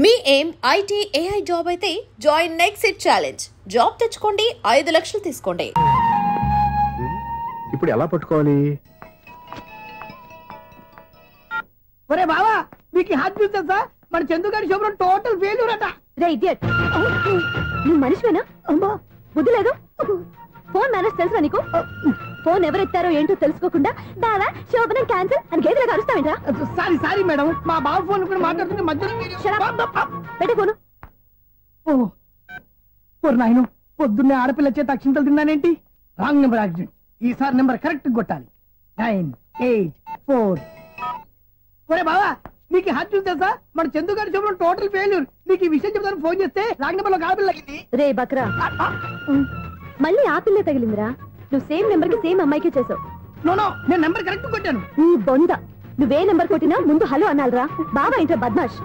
మీ ఏం IT AI job అయితే join next it challenge. Job తెచ్చుకోండి, 5 లక్షలు తీసుకోండి. ఇప్పుడు ఎలా పట్టుకోవాలి? ఒరే బావా, మీకు హాట్ న్యూస్ తెలుసా? మన చందుగారి శుభ్రం టోటల్ ఫెయిల్యూర్ అట. రే ఇడియట్, నువ్వు మనిషివేనా? అమ్మా బుద్ధి లేదు. ఫోన్ మేనేజ్ తెలుసా నీకు? ఫోన్ ఎవరెత్తారో ఏంటో తెలుసుకోకుండా బావా శోభనం క్యాన్సిల్ అని గేదెలకు అరుస్తావేంట్రా? సారీ మేడం, మా బావ ఫోన్ కూడా మాట్లాడుతుంటే మధ్యలో పెట్టే ఫోను. ఓ నాయను, పొద్దున్నే ఆడపిల్ల చేత అక్షింతలు తిన్నానేంటి? Wrong number accident. ఈసారి నెంబర్ కరెక్ట్ కొట్టాలి. 984. ఒరే బావా, నీకు హాట్ న్యూస్ తెలుసా? మన చందుగారి శుభ్రం టోటల్ ఫెయిల్యూర్. నీకు ఈ విషయం చెప్తాను ఫోన్ చేస్తే రాంగ్ నెంబర్ లో ఆడపిల్ల తగ్గింది. రే బక్రా, మళ్ళీ ఆ పిల్లే తగిలిందిరా. నువ్వు సేమ్ నెంబర్ కి సేమ్ అమ్మాయికే చేసావు. నో, నేను నెంబర్ కరెక్ట్ కొట్టాను. నీ బొంద, నువ్వే నెంబర్ కొట్టినా ముందు హలో అనాలిరా. బావా ఇంట్లో బద్మాష్.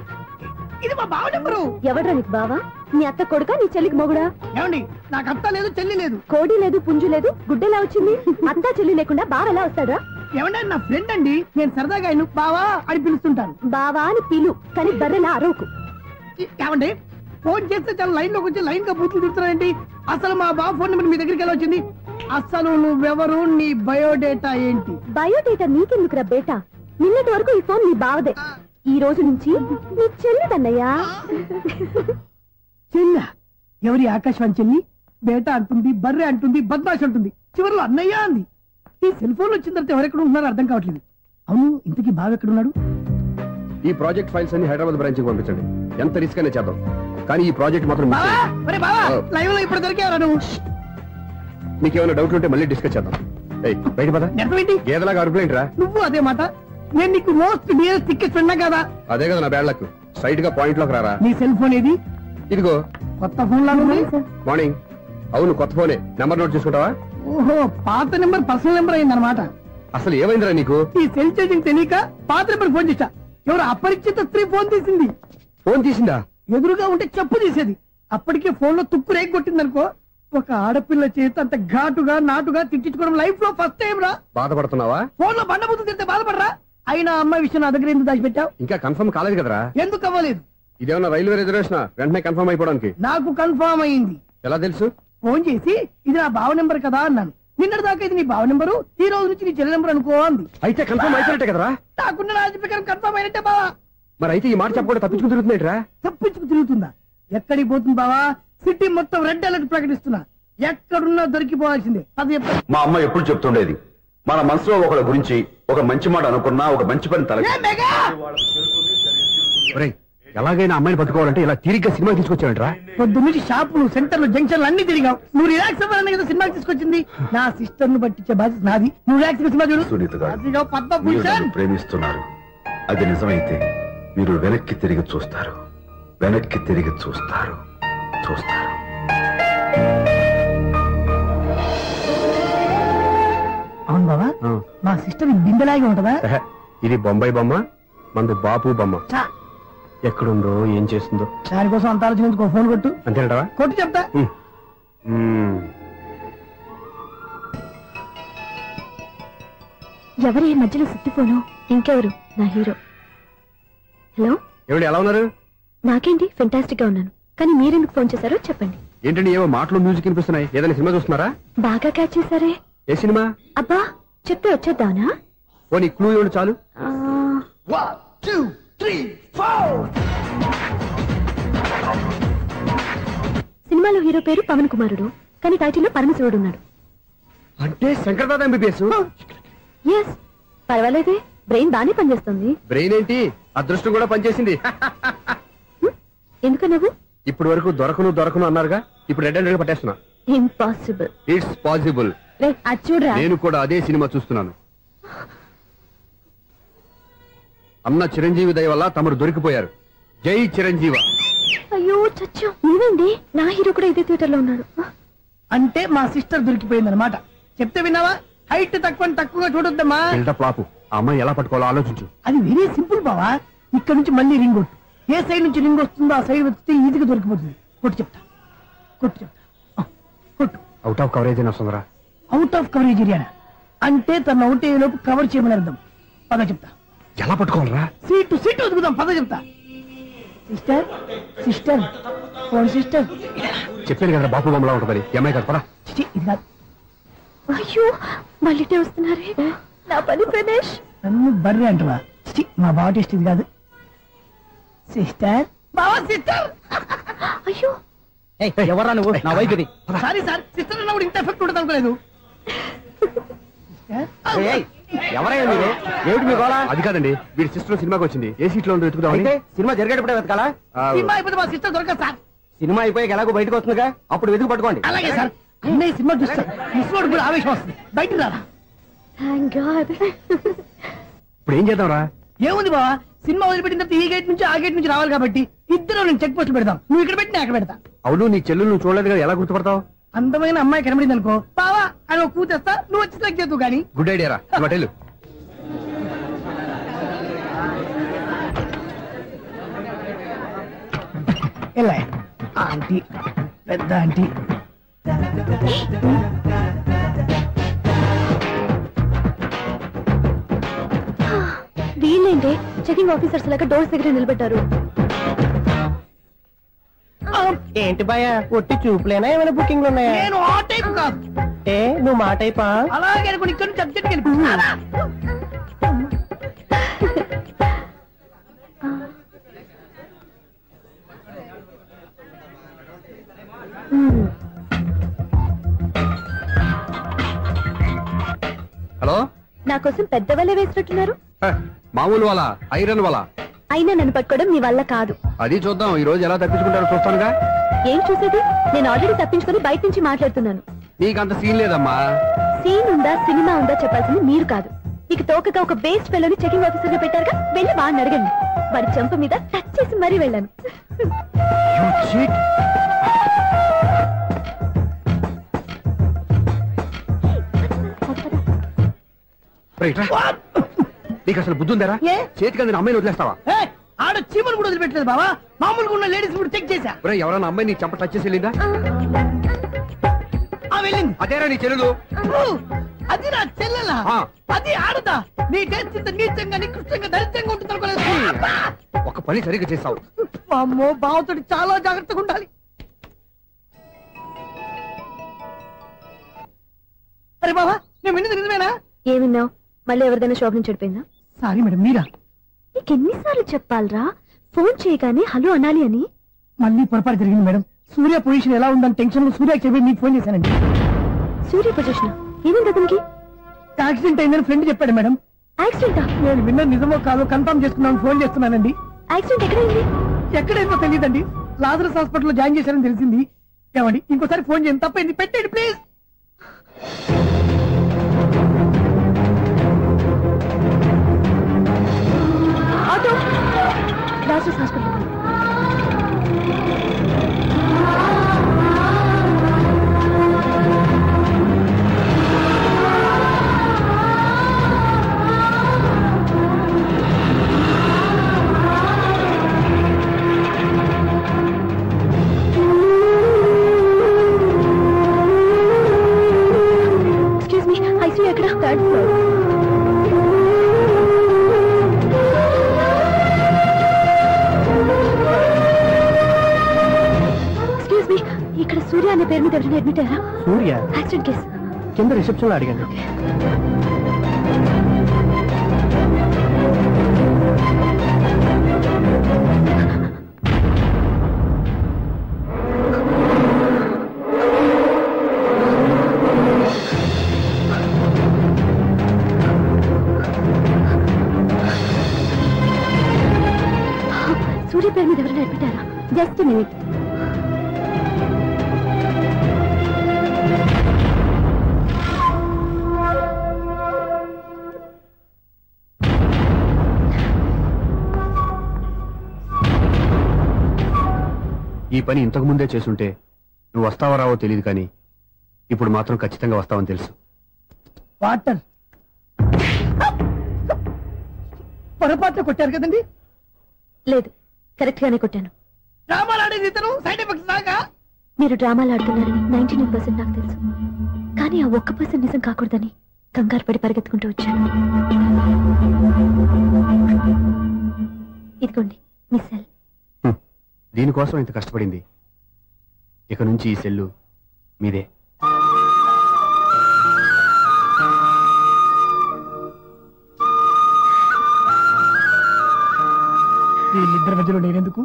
ఇది మా బావ నెంబరు. ఎవడ్రా నీకు బావా? నీ అత్త కొడుక, నీ చెల్లికి మొగుడా? ఏమండి, నాకు అత్త లేదు, చెల్లి లేదు. కోడి లేదు, పుంజు లేదు, గుడ్డెలా వచ్చింది? అత్త చెల్లి లేకుండా బావ ఎలా వస్తాడా? ఏమంటే నా ఫ్రెండ్ అండి, నేను సరదాగా ఆయన బావా అని పిలుస్తుంటాను. బావా అని పిలు, కానీ బర్రెలా అరవకు. ఏమండి, ఫోన్ చేస్తే చాలా లైన్ లోకి వచ్చి లైన్ గా బూతులు తిడుతున్నాయండి. అసలు మా బావ ఫోన్ నెంబర్ మీ దగ్గరికి ఎలా వచ్చింది? అసలు నువ్వెవరు, నీ బయోడేటా ఏంటి? బయోడేటా నీకెందుకురా బేటా? నిన్నటి వరకు ఈ ఫోన్ నీ బావదే, ఈ రోజు నుంచి నీ చెల్లిదన్నయ్యా. చెల్ల? ఎవరి ఆకాశవాణి చెల్లి? బేటా అంటుంది, బర్రె అంటుంది, బద్మాష్ అంటుంది, చివరిలో అన్నయ్య అంది. ఈ సెల్ ఫోన్ వచ్చిన తర్వాత ఎవరెక్కడ ఉంటున్నారో అర్థం కావట్లేదు. అవును, ఇంతకీ బావ ఎక్కడున్నాడు? ఈ ప్రాజెక్ట్ ఫైల్స్ అన్ని హైదరాబాద్ బ్రాంచ్ కి పంపించండి. ఎంత రిస్క్ అయినా చేద్దాం, కానీ ఈ ప్రాజెక్ట్ మాత్రం లైవ్ లో ఇప్పుడు దొరికేవరా నువ్వు? నీకేమైనా డౌట్ ఉంటే మళ్ళీ డిస్కస్ చేద్దాం. బయట పద. గేదలాగా అరుపులేంట్రా? నువ్వు అదే మాట. నేను నీకు మోస్ట్ డియర్ టికెట్ ఫ్రెండ్ కదా. అదే కదా నా బ్యాడ్ లక్. స్ట్రైట్ గా పాయింట్ లోకి రారా. నీ సెల్ ఫోన్ ఏది? ఇదిగో. కొత్త ఫోన్ లాగా ఉంది. మార్నింగ్. అవును, కొత్త ఫోనే. నెంబర్ నోట్ చేసుకుంటావా? ఓహో, పాత నెంబర్ పర్సనల్ నెంబర్ అయిందన్నమాట. అసలు ఏమైందిరా నీకు? ఈ సెల్ ఛార్జింగ్ తెలియక పాత నెంబర్ ఫోన్ చేశా. ఎవరు అపరిచిత స్త్రీ ఫోన్ తీసింది. ఫోన్ తీసిందా? ఎదురుగా ఉంటే చెప్పు తీసేది. అప్పటికే ఫోన్ లో తుక్కు రేగి కొట్టిందనుకో. ఒక ఆడపిల్ల చేత అంత ఘాటుగా నాటుగా తిట్టించుకోవడం లైఫ్ లో ఫస్ట్ టైం రా. బాధపడుతున్నావా? ఫోన్ లో బండబుద్ధి తింటే బాధపడరా? అయినా అమ్మాయి విషయం నా దగ్గర ఎందుకు దాచిపెట్టావు? ఇంకా కన్ఫర్మ్ కాలేదు కదరా. ఎందుకు అవ్వలేదు? ఇదేమన్నా రైల్వే రిజర్వేషన్? వెంటనే కన్ఫర్మ్ అయిపోవడానికి. నాకు కన్ఫర్మ్ అయింది. ఎలా తెలుసు? ఫోన్ చేసి ఇది నా బావ నెంబర్ కదా అన్నాను. నిన్నటి దాకా ఇది నీ బావ నెంబరు, ఈ రోజు నుంచి నీ చెల్లి నెంబర్ అనుకో అంది. అయితే కన్ఫర్మ్ అయిపోయినట్టే కదరా? నాకున్న రాజు ప్రకారం కన్ఫర్మ్ అయినట్టే బావా. మరి అయితే ఈ మాట చెప్పకుండా తప్పించుకు తిరుగుతుందేట్రా? తప్పించుకు తిరుగుతుందా? ఎక్కడికి పోతుంది బావా? సిటీ మొత్తం రెడ్ అలర్ట్ ప్రకటిస్తున్నా. ఎక్కడున్నా దొరికిపోవాల్సిందే. అది మా అమ్మ ఎప్పుడు చెప్తుండేది, మన మనసులో ఒకళ్ళ గురించి ఒక మంచి మాట అనుకున్నా ఒక మంచి పని తల. ఎలాగైనా అమ్మాయిని పట్టుకోవాలంటే ఇలా తిరిగ్గా సినిమా తీసుకొచ్చావంటరా? పొద్దు నుంచి షాపులు, సెంటర్లు, జంక్షన్లు అన్ని తిరిగావు. నువ్వు రిలాక్స్ అవ్వాలని కదా సినిమా తీసుకొచ్చింది. నా సిస్టర్ ను పట్టించే బాధ్యత నాది. నువ్వు రిలాక్స్ సినిమా చూడు. సునీత గారు ప్రేమిస్తున్నారు. అది నిజమైతే మీరు వెనక్కి తిరిగి చూస్తారు, వెనక్కి తిరిగి చూస్తారు, చూస్తారు. అవును బాబా, మా సిస్టర్ బిందెలాగే ఉంటదా? ఇది బొంబాయి బొమ్మ, మంది బాపు బొమ్మ. ఎక్కడుందో ఏం చేస్తుందో దానికోసం అంత ఆలోచన. ఫోన్ కొట్టు. అంతేనటవా? కొట్టు చెప్తా. ఎవరు ఈ మధ్యలో సుత్తి ఫోను? ఇంకెవరు? నా హీరో. హలో, ఎవరు? ఎలా ఉన్నారు? నాకేంటి, ఫెంటాస్టిక్ గా ఉన్నాను. కానీ మీరెందుకు ఫోన్ చేశారో చెప్పండి. ఏంటండి ఏవో మాటలు మ్యూజిక్ వినిపిస్తున్నాయి? ఏదైనా సినిమా చూస్తున్నారా? బాగా క్యాచ్ చేశారే. ఏ సినిమా? అబ్బా, చెప్తే వచ్చేద్దానా? ఓ నీ క్లూ ఇవ్వండి చాలు. 1 2 3 4. సినిమాలో హీరో పేరు పవన్ కుమారుడు, కానీ టైటిల్లో పరమశివుడు ఉన్నాడు. అంటే Shankar Dada MBBS? Yes, పర్వాలేదే, brain బానే పనిచేస్తుంది. బ్రెయిన్ ఏంటి, అదృష్టం కూడా పనిచేసింది. ఎందుకన్నావు? ఇప్పుడు వరకు దొరకను అన్నారుగా, ఇప్పుడు రెడ్ అండ్ పట్టేస్తున్నా. ఇంపాసిబుల్. It's possible. అది చూడరా. నేను కూడా అదే సినిమా చూస్తున్నాను. అన్న చిరంజీవి దయ వల్ల తమరు దొరికిపోయారు. జై చిరంజీవ. అయ్యో చచ్చా, ఏమైంది? నా హీరో కూడా ఇదే థియేటర్ లో ఉన్నాడు. అంటే మా సిస్టర్ దొరికిపోయింది అనమాట. చెప్తే విన్నావా? హైట్ తక్కువగా చూడొద్దమ్మా. పాపు, ఆ అమ్మాయి ఎలా పట్టుకోవాలో ఆలోచించు. అది వెరీ సింపుల్ బావా. ఇక్కడ నుంచి మళ్ళీ రింగ్ కొట్టు. ఏ సైడ్ నుంచి రింగ్ వస్తుందో ఆ సైడ్ వస్తే ఈజీగా దొరికిపోతుంది. కొట్టు చెప్తా. కొట్టు. అవుట్ ఆఫ్ కవరేజ్ అని వస్తుందిరా. అవుట్ ఆఫ్ కవరేజ్ ఏరియా అంటే తన అవుట్ అయ్యే లోపు కవర్ చేయమని అర్థం. పద చెప్తా. ఎలా పట్టుకోవాలరా? సీటు వెతుకుదాం. పద చెప్తా. Sister sister phone sister. చెప్పాను కదా బాపు బొమ్మలా ఉంటుంది అమ్మాయి కదా పరా. ఇది కాదు. అయ్యో మళ్ళీ వస్తున్నారే నా పని ప్రదేశ్. నన్ను బర్రె అంటవా? మా బావ టేస్ట్ ఇది కాదు. సిస్టర్ బావా సిస్టర్. అయ్యో ఎవరా నువ్వు? నా వైఫ్ ఇది. సారీ సార్, సిస్టర్ అన్నప్పుడు ఇంత ఎఫెక్ట్ ఉంటుంది అనుకోలేదు. ఎవరైనా మీరు? ఏమిటి మీ గోళ? అది కాదండి, వీడి సిస్టర్ సినిమాకి వచ్చింది. ఏ సీట్ లో వెతుకుదామని. సినిమా జరిగేటప్పుడే వెతకాలా? సినిమా అయిపోతే మా సిస్టర్ దొరకదు సార్. సినిమా అయిపోయాక ఎలాగో బయటకు వస్తుందిగా, అప్పుడు వెతుకు పట్టుకోండి. అలాగే సార్. అన్నయ్య సినిమా చూస్తారు, మిస్లోడు కూడా ఆవేశం వస్తుంది. బయట రారా. Thank God. ఇప్పుడు ఏం చేద్దాంరా? ఏముంది బావా, సినిమా వదిలిపెట్టిన తర్వాత ఈ గేట్ నుంచి ఆ గేట్ నుంచి రావాలి కాబట్టి ఇద్దరు నేను చెక్ పోస్ట్ పెడతాం. నువ్వు ఇక్కడ పెట్టి నేను అక్కడ పెడతా. అవును, నీ చెల్లెలు నువ్వు చూడలేదు కదా, ఎలా గుర్తుపడతావు? అందమైన అమ్మాయి కనబడింది అనుకో, బావా అని ఒక కూతేస్తా, నువ్వు వచ్చి సెలెక్ట్ చేద్దు కానీ. గుడ్ ఐడియా రా. హోటల్ ఎలా ఆంటీ, పెద్ద ఆంటీ. వీళ్ళేంటి చెకింగ్ ఆఫీసర్స్ లాగా డోర్స్ దగ్గర నిలబెట్టారు. ఏంటి భయ, ఒట్టి చూపులేనా ఏమైనా బుకింగ్లు ఉన్నాయా? నేను ఆ టైప్ కాదు. నువ్వు మా టైపా? అలాగే అనుకుని ఇక్కడ నుంచి అర్జెంట్కి వెళ్ళిపోతున్నా. హలో, నా కోసం పెద్ద వలే వేసినట్టున్నారు. మామూలు వాళ్ళ ఐరన్ వాళ్ళ. అయినా నన్ను పట్టుకోవడం మీ వల్ల కాదు. అది చూద్దాం, ఈ రోజు ఎలా తప్పించుకుంటారో చూస్తానుగా. ఏం చూసేది? నేను ఆల్రెడీ తప్పించుకుని బయట నుంచి మాట్లాడుతున్నాను. నీకంత సీన్ లేదమ్మా. సీన్ ఉందా సినిమా ఉందా చెప్పాల్సింది మీరు కాదు. మీకు తోకగా ఒక బేస్ట్ ఫెలోని చెకింగ్ ఆఫీసర్ గా పెట్టారుగా, వెళ్ళి వాడిని అడగండి. వాడి చెంప మీద టచ్ చేసి మరీ వెళ్ళాను. నీకు అసలు బుద్ధి ఉందారా? చేతికి అందిన అమ్మాయిని వదిలేస్తావా? ఆడ చీమలు కూడా వదిలిపెట్టలేదు బావా. మామూలుగా ఉన్న లేడీస్ కూడా చెక్ చేశా. ఎవరైనా అమ్మాయి నీ చెంప టచ్ చేసి వెళ్ళిందా? వెళ్ళింది. అదేరా నీ చెల్లెలు? అది నా చెల్లెలా? అది ఆడదా? నీ టేస్ట్ ఇంత నీచంగా నికృష్టంగా దరిద్రంగా ఉంటుంది అనుకోలేదు. ఒక పని సరిగ్గా చేస్తావు. అమ్మో, బావతోటి చాలా జాగ్రత్తగా ఉండాలి. అరే బావా, నేను విన్నది నిజమేనా? ఏమిన్నావు? మళ్ళీ ఎవరిదైనా షాప్ నుంచి చెడిపోయిందా? సారీ మేడం, మీరా? నీకెన్నిసార్లు చెప్పాలరా ఫోన్ చేయగానే హలో అనాలి అని? మళ్ళీ పొరపాటు జరిగింది మేడం. సూర్య పొజిషన్ ఎలా ఉందని టెన్షన్ లో సూర్యకి చెప్పి మీకు ఫోన్ చేశానండి. సూర్య పొజిషన్ ఏమైంది అతనికి? యాక్సిడెంట్ అయిందని ఫ్రెండ్ చెప్పాడు మేడం. యాక్సిడెంటా? నేను విన్న నిజమో కాదో కన్ఫర్మ్ చేసుకున్నాను, ఫోన్ చేస్తున్నానండి. యాక్సిడెంట్ ఎక్కడైంది? ఎక్కడైందో తెలియదండి. లాజరస్ హాస్పిటల్ లో జాయిన్ చేశారని తెలిసింది. ఏమండి, ఇంకోసారి ఫోన్ చేయండి, తప్పైంది, పెట్టండి please. Auto Lazarus hospital. Excuse me, ICU ఎక్కడ? Third floor. ఇక్కడ సూర్య అనే పేరు మీద ఎవరైనా అడ్మిట్ అయ్యారా? సూర్య యాక్సిడెంట్ కేసు కింద రిసెప్షన్ లో అడిగండి. సూర్య పేరు మీద ఎవరైనా అడ్మిట్ అయ్యారా? Just minute. ఈ పని ఇంతకు ముందే చేసుంటే నువ్వు వస్తావో రావో తెలియదు, కానీ ఇప్పుడు మాత్రం ఖచ్చితంగా వస్తావని తెలుసు. వాటర్ పొరపాట్లు కొట్టారు కదండి? లేదు, కరెక్ట్ గానే కొట్టాను. డ్రామాలు ఆడేది ఇతను, సైడ్ ఎఫెక్ట్స్ దాకా. మీరు డ్రామాలు ఆడుతున్నారని 99% నాకు తెలుసు, కానీ ఆ 1% నిజం కాకూడదని కంగారు పడి పరిగెత్తుకుంటూ వచ్చాను. ఇదిగోండి మీ సెల్. దీనికోసం ఇంత కష్టపడింది. ఇక నుంచి ఈ సెల్లు మీదే. వీళ్ళిద్దరి మధ్యలో నేనెందుకు?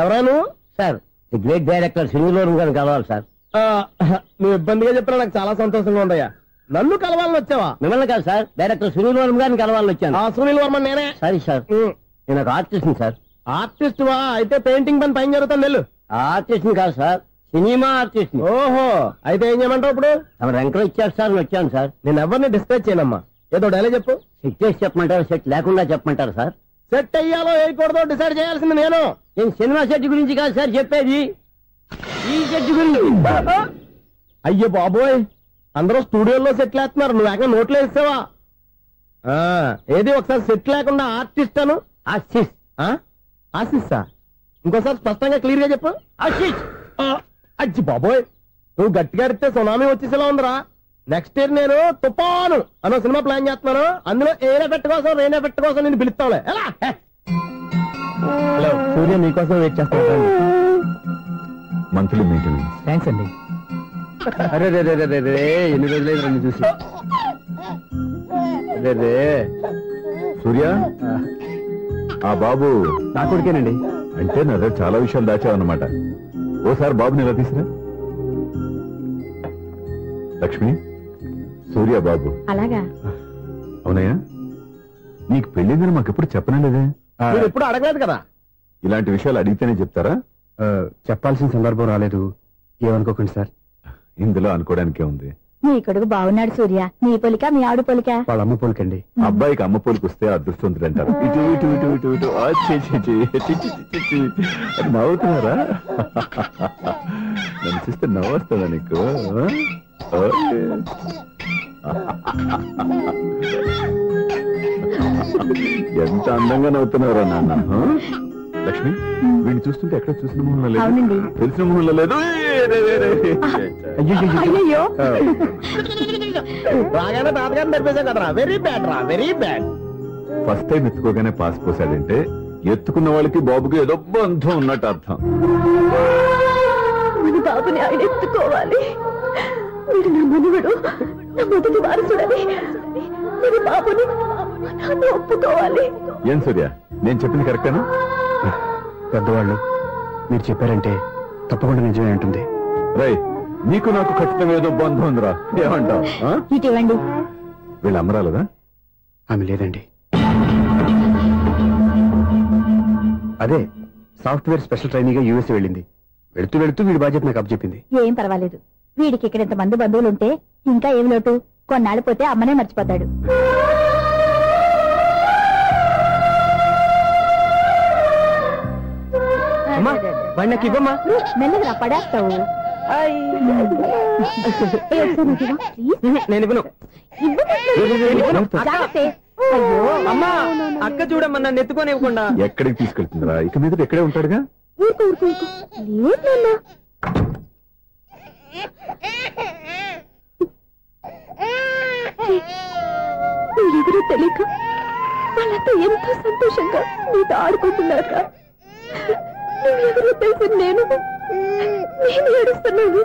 ఎవరాను sir? The great director Srinivasam గారిని కలవాలి సార్. నువ్వు ఇబ్బందిగా చెప్పినా నాకు చాలా సంతోషంగా ఉందయ్యా. నన్ను కలవాలని వచ్చావా? మిమ్మల్ని కాదు సార్, డైరెక్టర్ శ్రీనివాసం గారిని కలవాలని వచ్చాను. సునీల్ వర్మ నేనే. సారీ సార్, నేను ఒక ఆర్టిస్ట్ సార్. ఆర్టిస్ట్ వా? అయితే పెయింటింగ్ పని పైన జరుగుతుంది వెళ్ళు. ఆర్టిస్ట్ కాదు సార్, సినిమా ఆర్టిస్ట్. ఓహో, అయితే ఏం చేయమంటావు ఇప్పుడు? తమ రంకలో ఇచ్చారు సార్, వచ్చాను సార్. నేను ఎవరిని డిస్కస్ చేయనమ్మా, ఏదో డైలాగ్ చెప్పు. సెట్ చేసి చెప్పమంటారు, సెట్ లేకుండా చెప్పమంటారు సార్? సెట్ అయ్యాలో వేయకూడదో డిసైడ్ చేయాల్సింది నేను సినిమా సెట్ గురించి కాదు సార్ చెప్పేది, ఈ సెట్ గురించి. అయ్యో బాబోయ్, అందరూ స్టూడియోలో సెట్ లేస్తున్నారు, నువ్వు ఏకంగా నోట్లో వేస్తావా? ఏది ఒకసారి సెట్ లేకుండా ఆర్టిస్ట్ అను. ఆర్టిస్ట్ ఆర్టిస్టా? ఇంకోసారి స్పష్టంగా క్లియర్ గా చెప్పు. ఆర్టిస్ట్. అజ్జి బాబోయ్, నువ్వు గట్టిగా అడితే సునామీ వచ్చేసేలా ఉందిరా. నెక్స్ట్ ఇయర్ నేను తుఫాను అనో సినిమా ప్లాన్ చేస్తున్నాను, అందులో ఎయిర్ ఎఫెక్ట్ కోసం రెయిన్ ఎఫెక్ట్ కోసం నేను పిలుస్తావులే. ఎలా? హలో సూర్య, మీకోసం వెయిట్ చేస్తాను. Monthly maintenance. థ్యాంక్స్ అండి. అరే రే రే రే రే, ఎన్ని రోజులైంది రండి చూసి. రే సూర్య, ఆ బాబు నా కొడుకేనండి. అంటే నా దగ్గర చాలా విషయాలు దాచావన్నమాట. ఓసారి బాబుని ఎలా తీసురా. లక్ష్మి, సూర్య బాబు. అలాగా? అవునయ్యా, నీకు పెళ్ళిందని మాకెప్పుడు చెప్పనలేదే. మీరు ఎప్పుడు అడగలేదు కదా. ఇలాంటి విషయాలు అడిగితేనే చెప్తారా? చెప్పాల్సిన సందర్భం రాలేదు, ఏమనుకోకండి సార్. ఇందులో అనుకోవడానికే ఉంది. నీ కొడుకు బాగున్నాడు సూర్య. నీ పొలిక మీ ఆవిడ పొలిక? వాళ్ళ అమ్మ పోలికండి. అబ్బాయికి అమ్మ పోలికి వస్తే అదృష్టవంతుడు అంటారు. ఇటు ఇటు ఇటు ఇటు ఇటు అది నవ్వుతున్నారా? నన్ను చూస్తే నవ్వొస్తుందా నీకు? ఎంత అందంగా నవ్వుతున్నారా నాన్న. లక్ష్మి, వీడిని చూస్తుంటే ఎక్కడ చూసిన మొహంలో లేదు, తెలిసిన మొహంలో లేదు. అయ్యో, బాగానే తాతగారిని నడిపేశాం కదరా. వెరీ బ్యాడ్ రా, వెరీ బ్యాడ్. ఫస్ట్ టైం ఎత్తుకోగానే పాస్ పోసాడంటే ఎత్తుకున్న వాళ్ళకి బాబుకి ఏదో బంధం ఉన్నట్టు అర్థం. మన బాబుని ఆయన ఎత్తుకోవాలి. వీడు నా మనువడు, నా మొదటి వారసుడని మన బాబుని ఒప్పుకోవాలి. ఏం సూర్య, నేను చెప్పింది కరెక్టేనా? పెద్దవాళ్ళు మీరు చెప్పారంటే తప్పకుండా నిజమే ఉంటుంది. రై, నీకు నాకు ఖచ్చితంగా ఏదో బంధం ఉందిరా, ఏమంటావు? ఇటీవండి. వీళ్ళు అమ్మరాలదా? ఆమె లేదండి. అదే సాఫ్ట్వేర్ స్పెషల్ ట్రైనింగ్ గా యూఎస్ వెళ్ళింది. వెళుతూ వెళుతూ వీడి బాధ్యత నాకు అప్పచెప్పింది. ఏం పర్వాలేదు, వీడికి ఇక్కడ ఇంతమంది బంధువులుంటే ఇంకా ఏం లోటు. కొన్నాళ్ళు పోతే అమ్మనే మర్చిపోతాడు. మెల్లగా పడేస్తావు. నేను ఇవ్వను. అమ్మా, అక్క చూడమ్మా, నన్ను ఎత్తుకొని ఇవ్వకుండా. ఎక్కడికి తీసుకెళ్తుందిరా? ఇక మీద ఇక్కడే ఉంటాడుగా. ఎవరో తెలియక వాళ్ళంతా ఎంతో సంతోషంగా నీతో ఆడుకుంటున్నారా? నువ్వెవరో తెలిసి నేను ఏడుస్తున్నాను.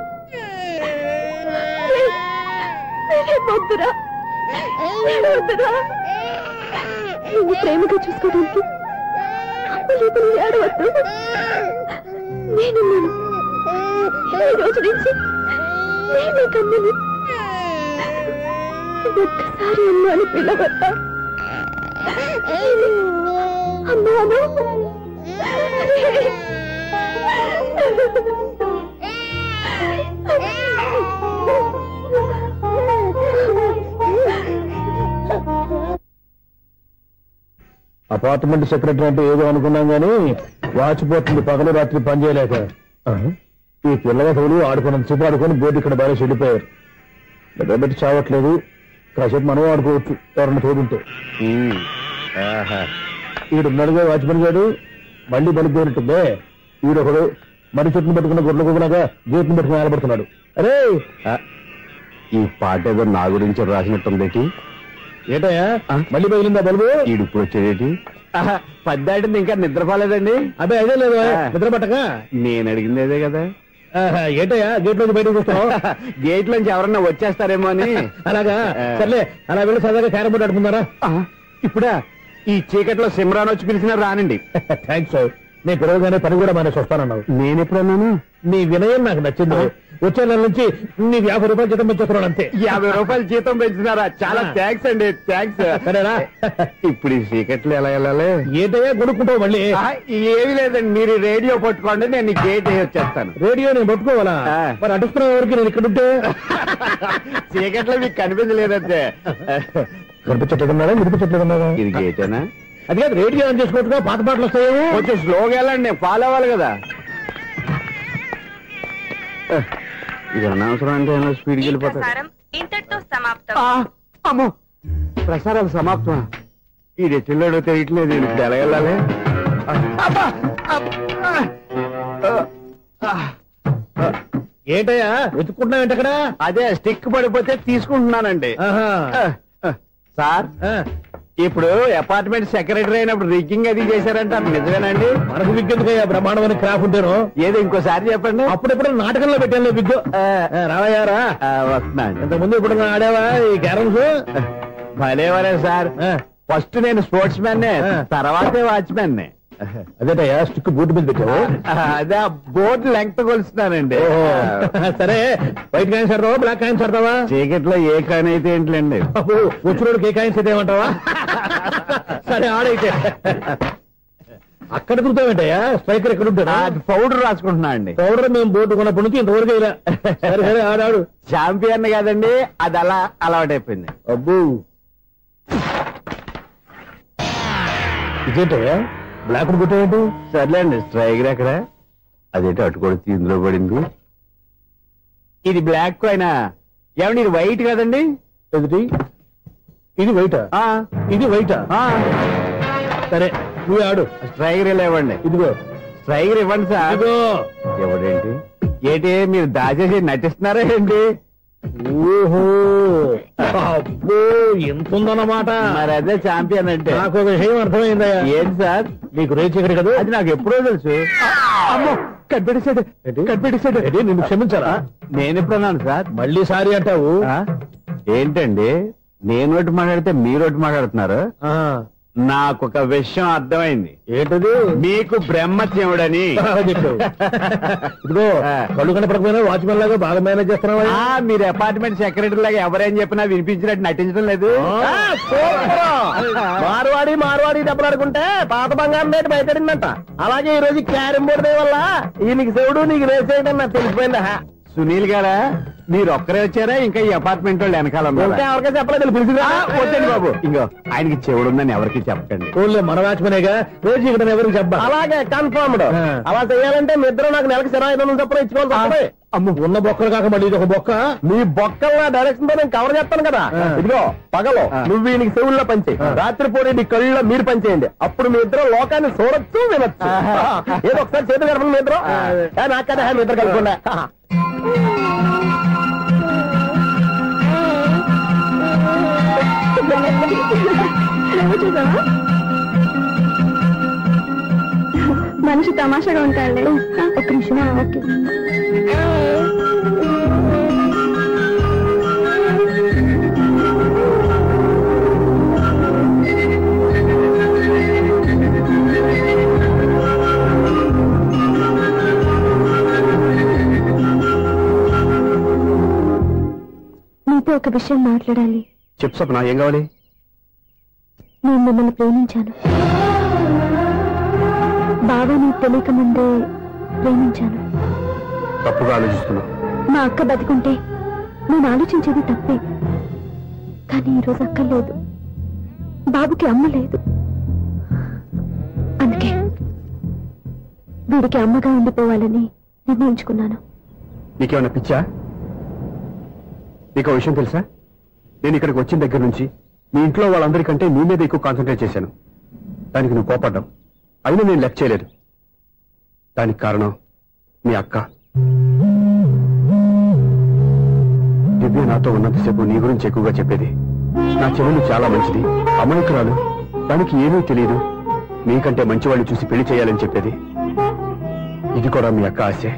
వద్దురా, నువ్వు ప్రేమగా చూసుకోవడానికి ఏడవద్దు. నేనున్నాను. ఈ రోజు నుంచి నేనే కమ్మని. ఒక్కసారి అమ్మాని పిల్లవద్దా? అమ్మాను. అపార్ట్మెంట్ సెక్రటరీ అంటే ఏదో అనుకున్నాం గానీ వాచిపోతుంది పగలు రాత్రి పని చేయలేక. ఈ పిల్లగతులు ఆడుకున్నంత సేపు ఆడుకొని బోర్డు ఇక్కడ బాగా చెడిపోయారు. నిద్రబెట్టి చావట్లేదు, కాసేపు మనం ఆడుకోవచ్చు ఎవరన్నా తోడుంటే. ఈడున్నాడుగా వాచ్మెన్ గారు బండి పడిపోయినట్టుందే. ఈడొకడు మరి చెట్టును పట్టుకున్న గొడ్ల గుబులాగా గేట్ని పట్టుకుని ఆలబడుతున్నాడు. అరే ఈ పాట ఏదో నా గురించి రాసినట్టుందేటి. ఏటయ్యా మళ్ళీ పగిలిందా బల్బు? ఈడు ఇప్పుడు వచ్చేదేటి? పద్దాటింది ఇంకా నిద్రపోలేదండి. అదే అదే లేదు నిద్ర పట్టక. నేను అడిగింది అదే కదా. ఏటయ్యా గేట్ నుంచి బయటకు చూస్తావు? గేట్ నుంచి ఎవరన్నా వచ్చేస్తారేమో అని. అలాగా సర్లే అలా వెళ్ళి సరదాగా క్యారం బోర్డు ఆడుకున్నారా? ఇప్పుడా ఈ చీకట్లో సిమ్రాన్ వచ్చి పిలిచినా రానండి. థ్యాంక్స్. నేను పిలవగానే పని కూడా మానేసి వస్తానన్నావు. నేను ఎప్పుడన్నాను? నీ వినయం నాకు నచ్చింది. వచ్చే నెల నుంచి నీకు 50 రూపాయలు జీతం పెంచుతున్నాడు అంతే. 50 రూపాయలు జీతం పెంచుతున్నారా? చాలా థ్యాంక్స్ అండి. థ్యాంక్స్. సరేనా? ఇప్పుడు ఈ చీకట్లు ఎలా వెళ్ళాలి? ఏంటయ్యా కొనుక్కుంటావు మళ్ళీ? ఏమి లేదండి, మీరు రేడియో పట్టుకోండి, నేను గేట్ వచ్చేస్తాను. రేడియో నేను పట్టుకోవాలా? మరి అడుస్తున్న వరకు నేను ఇక్కడ ఉంటే చీకట్లో మీకు కనిపించలేదంటే. కనిపించట్లేదన్నారా? వినిపించట్లేదన్నారా? ఇది గేటేనా? అది కాదు, రేడియో ఆన్ చేసుకోవచ్చుగా, పాత పాటలు వస్తాయేమో. కొంచెం స్లోగా వెళ్ళండి, నేను ఫాలో అవ్వాలి కదా. ఇది అనవసరం అంటే స్పీడ్కి వెళ్ళిపోతారు. అమ్మో, ప్రసారాలు సమాప్తం. ఈ రెట్టిల్లాడో తెలియట్లేదు. ఇప్పుడు ఎలా వెళ్ళాలి? ఏంటయ్యా వెతుక్కుంటున్నావు ఏంటక్కడ? అదే స్టిక్ పడిపోతే తీసుకుంటున్నానండి. సార్, ఇప్పుడు అపార్ట్మెంట్ సెక్రటరీ అయినప్పుడు రిగ్గింగ్ అది చేశారంట, నిజమేనండి? మనకు విగ్గెందుకయ్యా, బ్రహ్మాండమైన క్రాఫ్ ఉంటాను. ఏదో ఇంకోసారి చెప్పండి. అప్పుడెప్పుడు నాటకంలో పెట్టాను విగ్గు. రావయ్యారా? వస్తున్నాను. ఇంతకుముందు ఇప్పుడు ఆడావా ఈ క్యారమ్స్? భలేవరే సార్. ఫస్ట్ నేను స్పోర్ట్స్ మ్యాన్, తర్వాతే వాచ్మెన్. అదేటయ్యా స్టిక్ బోర్డు మీద పెట్టావు? అదే బోర్డు లెంగ్త్ కొలుస్తున్నానండి. సరే, వైట్ కాయిన్స్ ఆడతావా, బ్లాక్ కాయిన్స్ ఆడతావా? చీకట్లో ఏ కాయిన్ అయితే ఏంటండి? వచ్చినోడికి ఏ కాయిన్స్ అయితే ఏమంటావా? సరే ఆడైతే. అక్కడ తిరుగుతావేంటయ్యా? స్ట్రైకర్ ఎక్కడ ఉంటాడా? పౌడర్ రాసుకుంటున్నా అండి. పౌడర్ మేము బోర్డు కొన్నప్పటి నుంచి ఇంతవరకు ఇలా. సరే సరే ఆడాడు. ఛాంపియన్ కాదండి, అది అలా అలవాటైపోయింది. అబ్బు, ఇదేంటయ్యా బ్లాక్ కొట్టేంటి? సర్లేండి, స్ట్రైకర్ ఎక్కడ? అదేంటి అటు కొడితే ఇందులో పడింది. ఇది బ్లాక్ కాయిన్. ఏమండి ఇది వైట్ కదండి? ఎదుటి ఇది వైటా? ఇది వైటా? సరే నువ్వు ఆడు. స్ట్రైకర్ ఇలా ఇవ్వండి. ఇదిగో స్ట్రైకర్ ఇవ్వండి సార్. ఇదిగో. ఎవడేంటి ఏంటి మీరు దాచేసి నటిస్తున్నారా ఏంటి? ఓహో, అబ్బో ఎంత ఉందన్నమాట. మరి అదే ఛాంపియన్ అంటే. నాకు ఒక విషయం అర్థమైందయ్యా. ఏంటి సార్? నీకు రేచి ఇక్కడ కదా? అది నాకు ఎప్పుడో తెలుసు. అమ్మో, కనిపెట్టేశాడు కనిపెట్టేశాడు. నిన్ను క్షమించాలా? నేను ఎప్పుడన్నాను సార్? మళ్ళీ సారీ అంటావు? ఏంటండి, నేను ఒకటి మాట్లాడితే మీరు ఒకటి మాట్లాడుతున్నారు. నాకు ఒక విషయం అర్థమైంది. ఏంటది? మీకు బ్రహ్మత్యముడని. ఇదిగో కళ్ళు కనపడకపోయినా వాచ్మెన్ లాగా బాగా మేనేజ్ చేస్తున్నావా? మీరు అపార్ట్మెంట్ సెక్రటరీ లాగా ఎవరేం చెప్పినా వినిపించినట్టు నటించడం లేదు. మార్వాడి దెబ్బలాడుకుంటే పాత బంగారం రేటు బయటడిందంట. అలాగే ఈ రోజు క్యారం బోర్డు వల్ల ఈయనకి శివుడు నీకు రేస్ చేయడం నాకు తెలిసిపోయిందా? సునీల్ గారా, మీరు ఒక్కరే వచ్చారా? ఇంకా ఈ అపార్ట్మెంట్ వాళ్ళు వెనకాల ఎవరికీ చెప్పలేదు. వద్దండి బాబు, ఇంకో ఆయనకి చెవుడుందని ఎవరికి చెప్పండి. ఓన్లీ మన వాచ్మనేగా, రోజు ఇక్కడ ఎవరికి చెప్పా. అలాగే కన్ఫర్మ్డ్. అలా చేయాలంటే మీ ఇద్దరు నాకు నెలకు 25,000 చొప్పున ఇచ్చుకోవాలి. అమ్మ, ఉన్న బొక్కలు కాక మళ్ళీ ఇది ఒక బొక్క. మీ బొక్కల డైరెక్షన్ తో నేను కవర్ చేస్తాను కదా. ఇదిగో పగలో నువ్వు ఈయనకి చెవుల్లో పనిచేయి, రాత్రిపూట నీ కళ్ళలో మీరు పనిచేయండి. అప్పుడు మీ ఇద్దరు లోకాన్ని చూడొచ్చు, వినొచ్చు. ఏదో ఒకసారి చేతులు కలపండి మీ ఇద్దరు. నాకదా మీ ఇద్దరు కలపకుండా. మనిషి తమాషాగా ఉంటాడు. ఒక నిమిషం. ఓకే, మీతో ఒక విషయం మాట్లాడాలి. చెప్పు సప్న, ఏం కావాలి? నేను మిమ్మల్ని ప్రేమించాను. బాగా నీకు తెలియక ముందే ప్రేమించాను. తప్పుగా ఆలోచిస్తున్నా. మా అక్క బతికుంటే నేను ఆలోచించేది తప్పే. కానీ ఈరోజు అక్క లేదు, బాబుకి అమ్మ లేదు. అందుకే వీడికి అమ్మగా ఉండిపోవాలని నిర్ణయించుకున్నాను. నీకేమన్నా పిచ్చా? నీకు విషయం తెలుసా? నేను ఇక్కడికి వచ్చిన దగ్గర నుంచి మీ ఇంట్లో వాళ్ళందరికంటే నీ మీద ఎక్కువ కాన్సన్ట్రేట్ చేశాను. దానికి నువ్వు కోపడ్డావు. అయినా నేను లెక్క చేయలేదు. దానికి కారణం మీ అక్క. దివ్య నాతో ఉన్నంతసేపు నీ గురించి ఎక్కువగా చెప్పేది. నా చెల్లెలు చాలా మంచిది, అమాయకురాలు, దానికి ఏమీ తెలియదు, నీకంటే మంచివాళ్ళు చూసి పెళ్లి చేయాలని చెప్పేది. ఇది కూడా మీ అక్క ఆశే.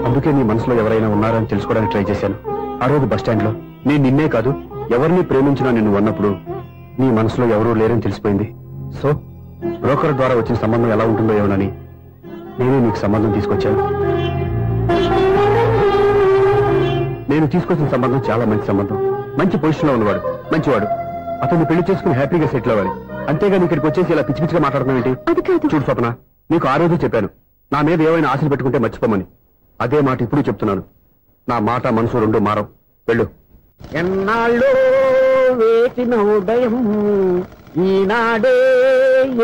అందుకే నీ మనసులో ఎవరైనా ఉన్నారని తెలుసుకోవడానికి ట్రై చేశాను. ఆ రోజు బస్టాండ్ లో నేను నిన్నే కాదు ఎవరిని ప్రేమించినా నిన్ను అన్నప్పుడు నీ మనసులో ఎవరూ లేరని తెలిసిపోయింది. సో బ్రోకర్ ద్వారా వచ్చిన సంబంధం ఎలా ఉంటుందో ఏమోనని నేనే నీకు సంబంధం తీసుకొచ్చాను. నేను తీసుకొచ్చిన సంబంధం చాలా మంచి సంబంధం. మంచి పొజిషన్ లో ఉన్నవాడు, మంచివాడు. అతన్ని పెళ్లి చేసుకుని హ్యాపీగా సెటిల్ అవ్వాలి. అంతేగాని ఇక్కడికి వచ్చేసి ఇలా పిచ్చి పిచ్చిగా మాట్లాడుతున్నావు ఏంటి? చూడు స్వప్న, నీకు ఆ రోజు చెప్పాను నా మీద ఏమైనా ఆశలు పెట్టుకుంటే మర్చిపోమని. అదే మాట ఇప్పుడు చెప్తున్నాను. నా మాట మనసు రెండు మారం. వెళ్ళు. ఎన్నాళ్ళు వేసిన ఉదయం ఈనాడే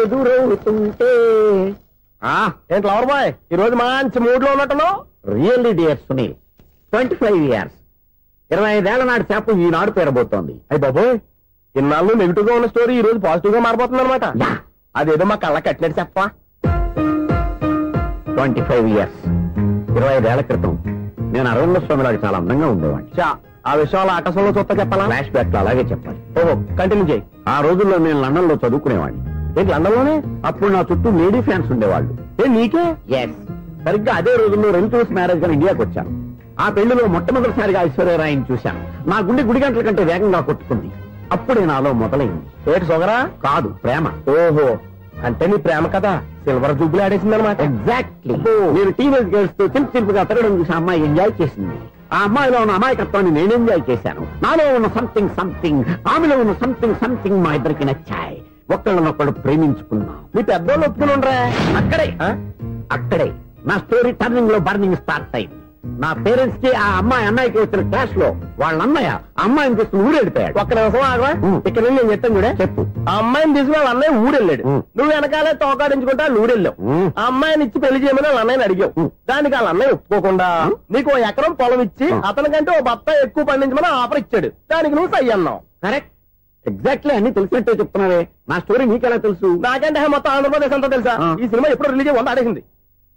ఎదురవుతుంటే. ఏంటి లవర్ బాయ్, ఈ రోజు మంచి మూడ్ లో ఉన్నట్టును? రియల్లీ డియర్ సునీల్, 25 years 25 ఏళ్ల నాటి చేప ఈనాడు పేరబోతోంది. అయ్యి బాబోయ్, ఇన్నాళ్ళు నెగిటివ్ గా ఉన్న స్టోరీ ఈ రోజు పాజిటివ్ గా మారిపోతుంది అనమాట. అదేదో మా కళ్ళ కట్టినట్టు చెప్పా. 25 years 25 ఏళ్ల క్రితం నేను అరవింద స్వామిలాగా చాలా అందంగా ఉండేవాడిని. ఆ విషయాలు ఆకాశంలో చూస్తా చెప్పాలా? ఫ్లాష్ బ్యాక్ లో అలాగే చెప్పాలి. ఓహో, కంటిన్యూ చేయి. ఆ రోజుల్లో నేను లండన్ లో చదువుకునేవాడిని. ఏంటి లండన్ లోనే? అప్పుడు నా చుట్టూ లేడీ ఫ్యాన్స్ ఉండేవాళ్ళు. నీకే? ఎస్. సరిగ్గా అదే రోజుల్లో రిలేటివ్స్ మ్యారేజ్ గా ఇండియాకి వచ్చాను. ఆ పెళ్లిలో మొట్టమొదటిసారిగా ఐశ్వర్యరాయని చూశాను. నా గుండె గుడి గంటల కంటే వేగంగా కొట్టుకుంది. అప్పుడే నాలో మొదలైంది. ఏటి సొగరా? కాదు, ప్రేమ. ఓహో, అంటే నీ ప్రేమ కదా సిల్వర్ జూబ్లీ ఆడేసిందనమాట. ఎగ్జాక్ట్లీ. నేను టీనేజ్ గర్ల్స్ తో చిలుపుగా తిరగడం చూసి అమ్మాయి ఎంజాయ్ చేసింది. ఆ అమ్మాయిలో ఉన్న అమాయకత్వాన్ని నేను ఎంజాయ్ చేశాను. నాలో ఉన్న సంథింగ్ ఆమెలో ఉన్న సంథింగ్ మా ఇద్దరికి నచ్చాయి. ఒక్కళ్ళనొక్కడు ప్రేమించుకున్నాం. మీ పెద్దోళ్ళు ఒప్పుకుని ఉండరా? అక్కడే నా స్టోరీ టర్నింగ్ లో బర్నింగ్ స్టార్ట్ అయింది. నా పేరెంట్స్ కి ఆ అమ్మాయికి వచ్చిన క్లాష్ లో వాళ్ళ అన్నయ్య అమ్మాయిని తీసుకుని ఊరెళ్ళిపోయాడు. ఒక్క నిమిషం ఆగా, ఇక్కడ నేను చెప్తాను కూడా చెప్పు. ఆ అమ్మాయిని తీసుకుని వాళ్ళ అన్నయ్య ఊరెళ్ళాడు. నువ్వు వెనకాలే తోకాడించుకుంటా ఊరెళ్ళావు. ఆ అమ్మాయిని ఇచ్చి పెళ్లి చేయమని వాళ్ళ అన్నయ్యని అడిగావు. దానికి వాళ్ళ అన్నయ్య ఒప్పుకోకుండా నీకు 1 ఎకరం పొలం ఇచ్చి అతనికంటే ఓ బత్త ఎక్కువ పండించమని ఆఫర్ ఇచ్చాడు. దానికి నువ్వు సై అన్నావు. కరెక్ట్, ఎగ్జాక్ట్లీ అన్ని తెలిసినట్టే చెప్తున్నావే. నా స్టోరీ నీకెలా తెలుసు? నాకంటే మొత్తం ఆంధ్రప్రదేశ్ అంతా తెలుసా? ఈ సినిమా ఎప్పుడు రిలీజ్ అయ్యి 100 ఆడేసింది.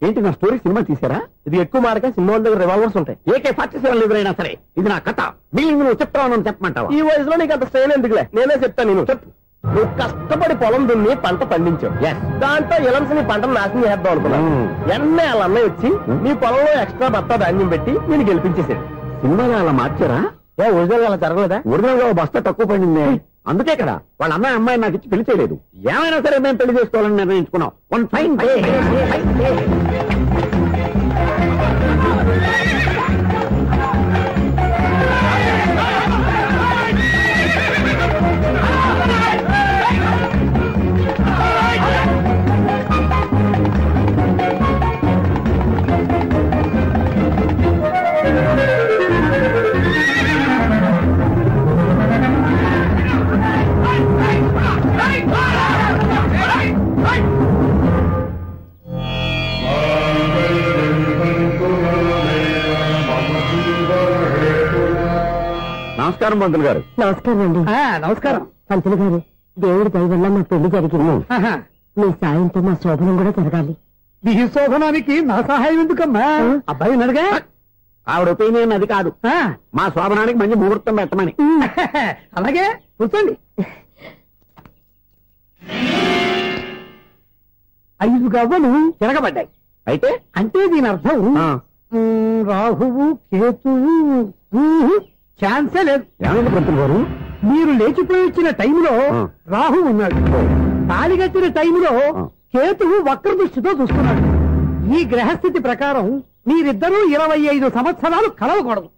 ఏంటి, నా స్టోరీ సినిమా తీసారా? ఇది ఎక్కువ మార్కే సినిమా దగ్గర రివాల్వర్స్ ఉంటాయి. AK-47 ఎదురైనా సరే ఇది నా కథ. బిల్డింగ్ నువ్వు చెప్తావు చెప్పమంటావా? ఈ వయసులో నీకు అంత స్ట్రెయిన్ ఎందుకులే, నేనే చెప్తాను. నేను చెప్పు. నువ్వు కష్టపడి పొలం దున్ని పంట పండించావు. దాంతో ఇలమ్స్ నీ పంటను నాశనం చేద్దాం అనుకున్నాను. ఎన్నే వాళ్ళ అన్నయ్య వచ్చి నీ పొలంలో ఎక్స్ట్రా బత్తా ధాన్యం పెట్టి నేను గెలిపించేసాడు. సినిమాలో అలా మార్చారా? ఒరిజినల్ అలా జరగలేదా? ఒరిజినల్ గా బస్తా తక్కువ పడింది. అందుకే కదా వాళ్ళ అమ్మాయి నాకు ఇచ్చి పెళ్లి చేయలేదు. ఏమైనా సరే మేము పెళ్లి చేసుకోవాలని నిర్ణయించుకున్నాం. One fine day. నమస్కారం పంతులు గారు. నమస్కారం అండి. నమస్కారం పంతులు గారు. దేవుడి దయ వల్ల మా పెళ్లి జరిగింది. మీ సాయంతో మా శోభనం కూడా జరగాలి. నీ శోభనానికి నా సహాయం ఎందుకమ్మా? అబ్బాయి ఉన్నాడుగా. ఆవిడ ఒపీనియన్ అది కాదు. మా శోభనానికి మంచి ముహూర్తం పెట్టమని. అలాగే కూర్చోండి. 5 గవ్వలు తిరగబడ్డాయి. అయితే అంటే దీని అర్థం రాహువు కేతువు ఛాన్సే లేదు. ఏమైంది పంతులు గారు? మీరు లేచిపోయి వచ్చిన టైంలో రాహు ఉన్నాడు. తాళిగట్టిన టైంలో కేతువు వక్ర దృష్టితో చూస్తున్నాడు. ఈ గ్రహస్థితి ప్రకారం మీరిద్దరూ 25 సంవత్సరాలు కలవకూడదు.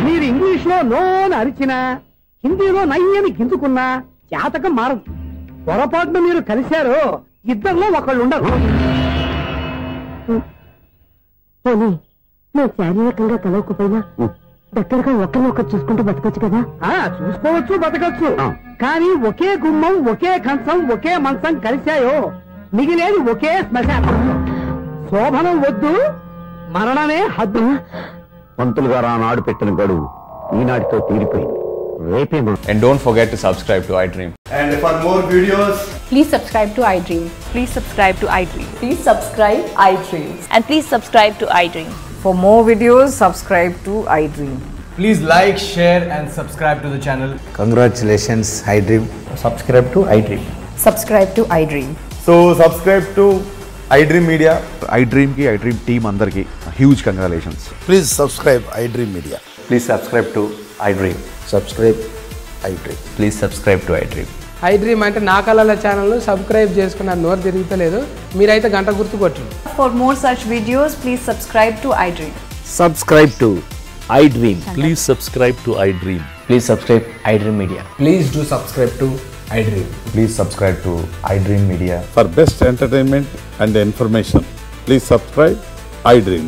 మీరు ఇంగ్లీష్ లో నోన్ అరిచినా, హిందీలో నయ్యని గింజుకున్నా జాతకం మారదు. పొరపాటున మీరు కలిశారో ఇద్దరిలో ఒకళ్ళు ఉండరు. మేము శారీరకంగా కలవకపోయినా దగ్గరగా ఒకరినొకరు చూసుకుంటూ బతకొచ్చు కదా. చూసుకోవచ్చు, బతకచ్చు. కానీ ఒకే గుమ్మం, ఒకే కంచం, ఒకే మంచం కలిశాయో మిగిలేది ఒకే శ్మశానం. శోభనం వద్దు, మరణమే హద్దు. పంతులు గారు ఆనాడు పెట్టిన గడువు ఈనాటితో తీరిపోయింది. రేపే And don't forget to subscribe to iDream. And for more videos, please subscribe to iDream. Please subscribe to iDream. Please subscribe iDream. And please subscribe to iDream. For more videos, subscribe to iDream. please like, share and subscribe to the channel. Congratulations, iDream. Subscribe to iDream. Subscribe to iDream. So subscribe to iDream Media. iDream కి iDream team అందరికి huge congratulations. Please subscribe iDream Media. Please subscribe to iDream. Subscribe iDream. Please subscribe to iDream. iDream అంటే నా కళల channel subscribe చేసుకున్న నోరు తిరుగుతలేదు. మీరైతే గంట గుర్తు కొట్టండి. For more such videos, please subscribe to iDream. Subscribe to iDream. Please subscribe to iDream. Please subscribe iDream Media. Please do subscribe to iDream. Please subscribe to iDream Media. For best entertainment and information, please subscribe iDream.